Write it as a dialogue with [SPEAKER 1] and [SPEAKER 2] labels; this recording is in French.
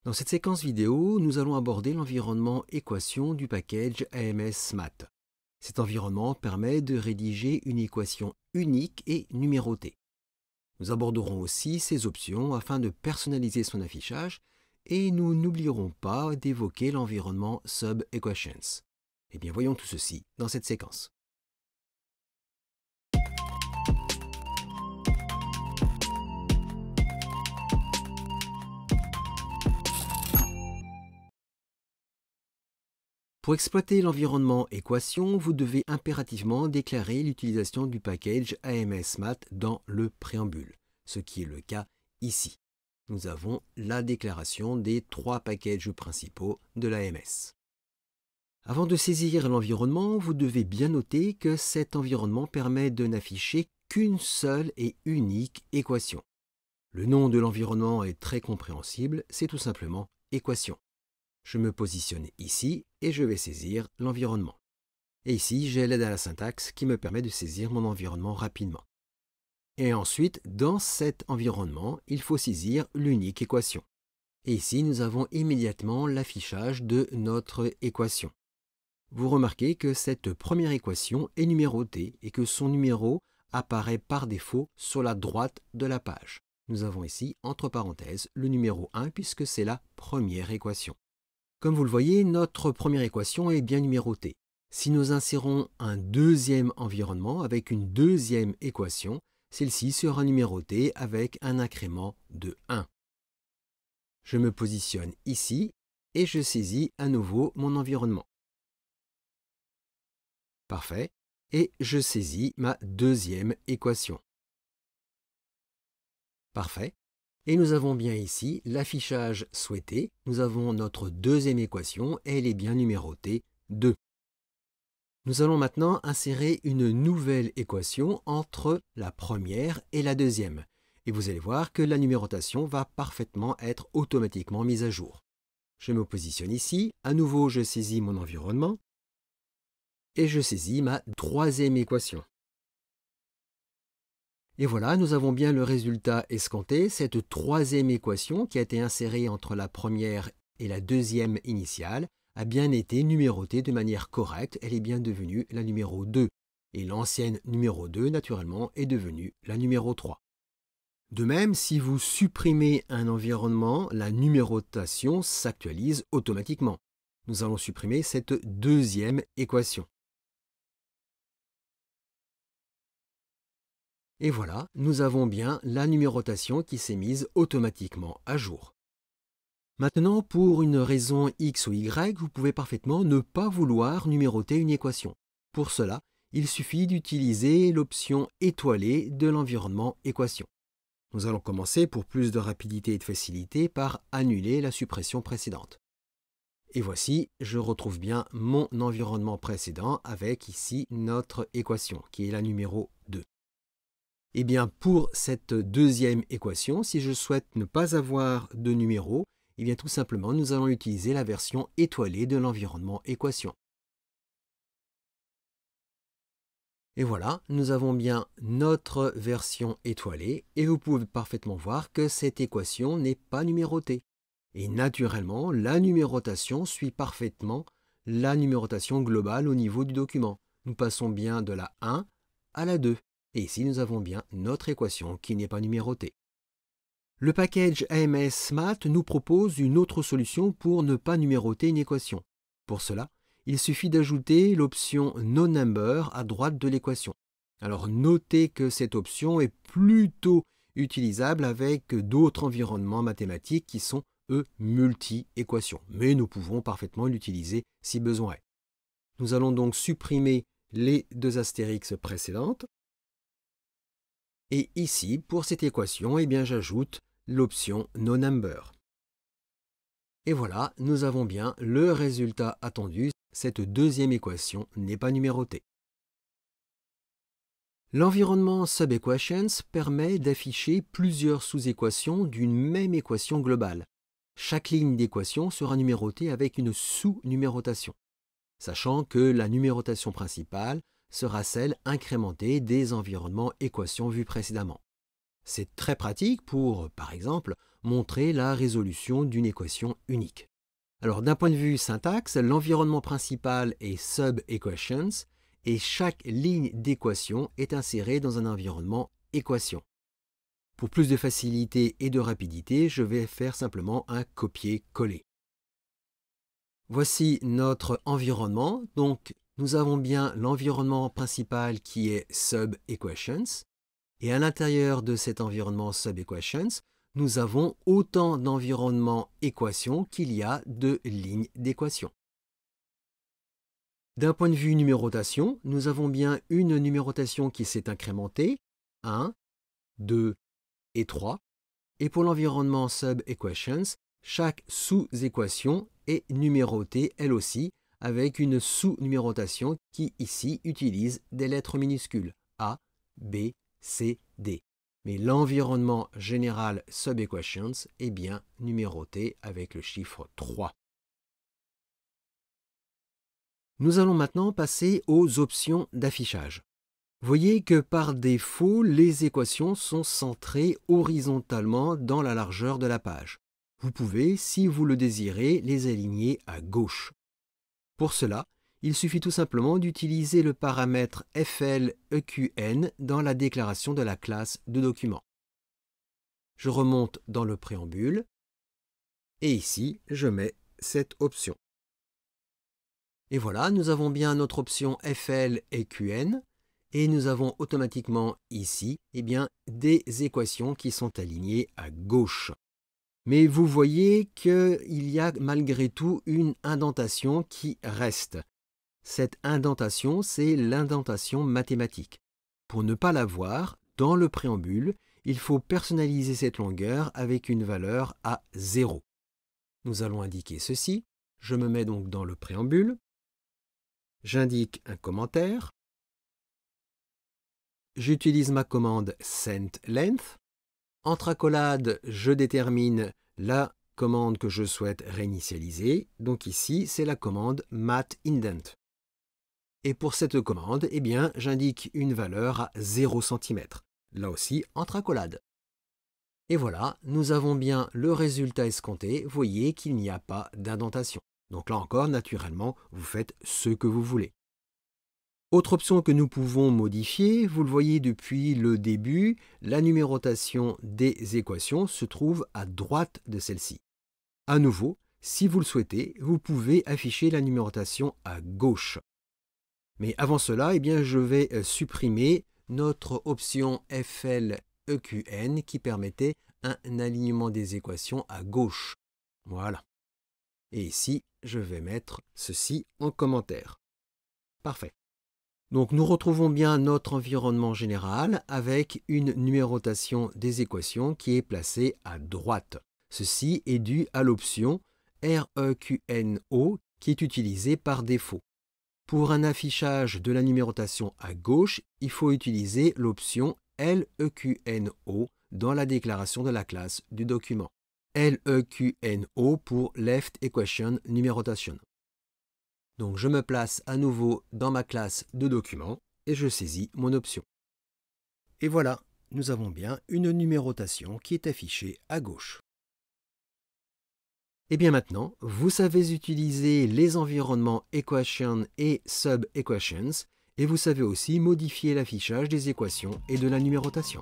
[SPEAKER 1] Dans cette séquence vidéo, nous allons aborder l'environnement équation du package AMS Math. Cet environnement permet de rédiger une équation unique et numérotée. Nous aborderons aussi ses options afin de personnaliser son affichage et nous n'oublierons pas d'évoquer l'environnement Sub-Equations. Eh bien, voyons tout ceci dans cette séquence. Pour exploiter l'environnement équation, vous devez impérativement déclarer l'utilisation du package AMS Math dans le préambule, ce qui est le cas ici. Nous avons la déclaration des trois packages principaux de l'AMS. Avant de saisir l'environnement, vous devez bien noter que cet environnement permet de n'afficher qu'une seule et unique équation. Le nom de l'environnement est très compréhensible, c'est tout simplement équation. Je me positionne ici et je vais saisir l'environnement. Et ici, j'ai l'aide à la syntaxe qui me permet de saisir mon environnement rapidement. Et ensuite, dans cet environnement, il faut saisir l'unique équation. Et ici, nous avons immédiatement l'affichage de notre équation. Vous remarquez que cette première équation est numérotée et que son numéro apparaît par défaut sur la droite de la page. Nous avons ici, entre parenthèses, le numéro 1 puisque c'est la première équation. Comme vous le voyez, notre première équation est bien numérotée. Si nous insérons un deuxième environnement avec une deuxième équation, celle-ci sera numérotée avec un incrément de 1. Je me positionne ici et je saisis à nouveau mon environnement. Parfait. Et je saisis ma deuxième équation. Parfait. Et nous avons bien ici l'affichage souhaité. Nous avons notre deuxième équation et elle est bien numérotée 2. Nous allons maintenant insérer une nouvelle équation entre la première et la deuxième. Et vous allez voir que la numérotation va parfaitement être automatiquement mise à jour. Je me positionne ici. À nouveau, je saisis mon environnement. Et je saisis ma troisième équation. Et voilà, nous avons bien le résultat escompté, cette troisième équation qui a été insérée entre la première et la deuxième initiale a bien été numérotée de manière correcte, elle est bien devenue la numéro 2. Et l'ancienne numéro 2, naturellement, est devenue la numéro 3. De même, si vous supprimez un environnement, la numérotation s'actualise automatiquement. Nous allons supprimer cette deuxième équation. Et voilà, nous avons bien la numérotation qui s'est mise automatiquement à jour. Maintenant, pour une raison X ou Y, vous pouvez parfaitement ne pas vouloir numéroter une équation. Pour cela, il suffit d'utiliser l'option étoilée de l'environnement équation. Nous allons commencer pour plus de rapidité et de facilité par annuler la suppression précédente. Et voici, je retrouve bien mon environnement précédent avec ici notre équation qui est la numéro 2. Eh bien, pour cette deuxième équation, si je souhaite ne pas avoir de numéro, eh bien tout simplement, nous allons utiliser la version étoilée de l'environnement équation. Et voilà, nous avons bien notre version étoilée et vous pouvez parfaitement voir que cette équation n'est pas numérotée. Et naturellement, la numérotation suit parfaitement la numérotation globale au niveau du document. Nous passons bien de la 1 à la 2. Et ici, nous avons bien notre équation qui n'est pas numérotée. Le package AMS Math nous propose une autre solution pour ne pas numéroter une équation. Pour cela, il suffit d'ajouter l'option NoNumber à droite de l'équation. Alors, notez que cette option est plutôt utilisable avec d'autres environnements mathématiques qui sont, eux, multi-équations. Mais nous pouvons parfaitement l'utiliser si besoin est. Nous allons donc supprimer les deux astérix précédentes. Et ici, pour cette équation, eh bien, j'ajoute l'option NoNumber. Et voilà, nous avons bien le résultat attendu. Cette deuxième équation n'est pas numérotée. L'environnement Sub-Equations permet d'afficher plusieurs sous-équations d'une même équation globale. Chaque ligne d'équation sera numérotée avec une sous-numérotation, sachant que la numérotation principale sera celle incrémentée des environnements équations vus précédemment. C'est très pratique pour, par exemple, montrer la résolution d'une équation unique. Alors d'un point de vue syntaxe, l'environnement principal est sub-equations et chaque ligne d'équation est insérée dans un environnement équation. Pour plus de facilité et de rapidité, je vais faire simplement un copier-coller. Voici notre environnement. Donc, nous avons bien l'environnement principal qui est sub-equations. Et à l'intérieur de cet environnement sub-equations, nous avons autant d'environnements équations qu'il y a de lignes d'équations. D'un point de vue numérotation, nous avons bien une numérotation qui s'est incrémentée, 1, 2 et 3. Et pour l'environnement sub-equations, chaque sous-équation est numérotée elle aussi avec une sous-numérotation qui ici utilise des lettres minuscules A, B, C, D. Mais l'environnement général sub-equations est bien numéroté avec le chiffre 3. Nous allons maintenant passer aux options d'affichage. Voyez que par défaut, les équations sont centrées horizontalement dans la largeur de la page. Vous pouvez, si vous le désirez, les aligner à gauche. Pour cela, il suffit tout simplement d'utiliser le paramètre FLEQN dans la déclaration de la classe de document. Je remonte dans le préambule et ici, je mets cette option. Et voilà, nous avons bien notre option FLEQN et nous avons automatiquement ici des équations qui sont alignées à gauche. Mais vous voyez qu'il y a malgré tout une indentation qui reste. Cette indentation, c'est l'indentation mathématique. Pour ne pas la voir, dans le préambule, il faut personnaliser cette longueur avec une valeur à 0. Nous allons indiquer ceci. Je me mets donc dans le préambule. J'indique un commentaire. J'utilise ma commande centLength. Entre accolades, je détermine la commande que je souhaite réinitialiser. Donc ici, c'est la commande matIndent. Et pour cette commande, j'indique une valeur à 0 cm. Là aussi, entre accolades. Et voilà, nous avons bien le résultat escompté. Vous voyez qu'il n'y a pas d'indentation. Donc là encore, naturellement, vous faites ce que vous voulez. Autre option que nous pouvons modifier, vous le voyez depuis le début, la numérotation des équations se trouve à droite de celle-ci. À nouveau, si vous le souhaitez, vous pouvez afficher la numérotation à gauche. Mais avant cela, je vais supprimer notre option FLEQN qui permettait un alignement des équations à gauche. Voilà. Et ici, je vais mettre ceci en commentaire. Parfait. Donc nous retrouvons bien notre environnement général avec une numérotation des équations qui est placée à droite. Ceci est dû à l'option REQNO qui est utilisée par défaut. Pour un affichage de la numérotation à gauche, il faut utiliser l'option LEQNO dans la déclaration de la classe du document. LEQNO pour Left Equation Numerotation. Donc je me place à nouveau dans ma classe de document et je saisis mon option. Et voilà, nous avons bien une numérotation qui est affichée à gauche. Et bien maintenant, vous savez utiliser les environnements equation et sub-equations et vous savez aussi modifier l'affichage des équations et de la numérotation.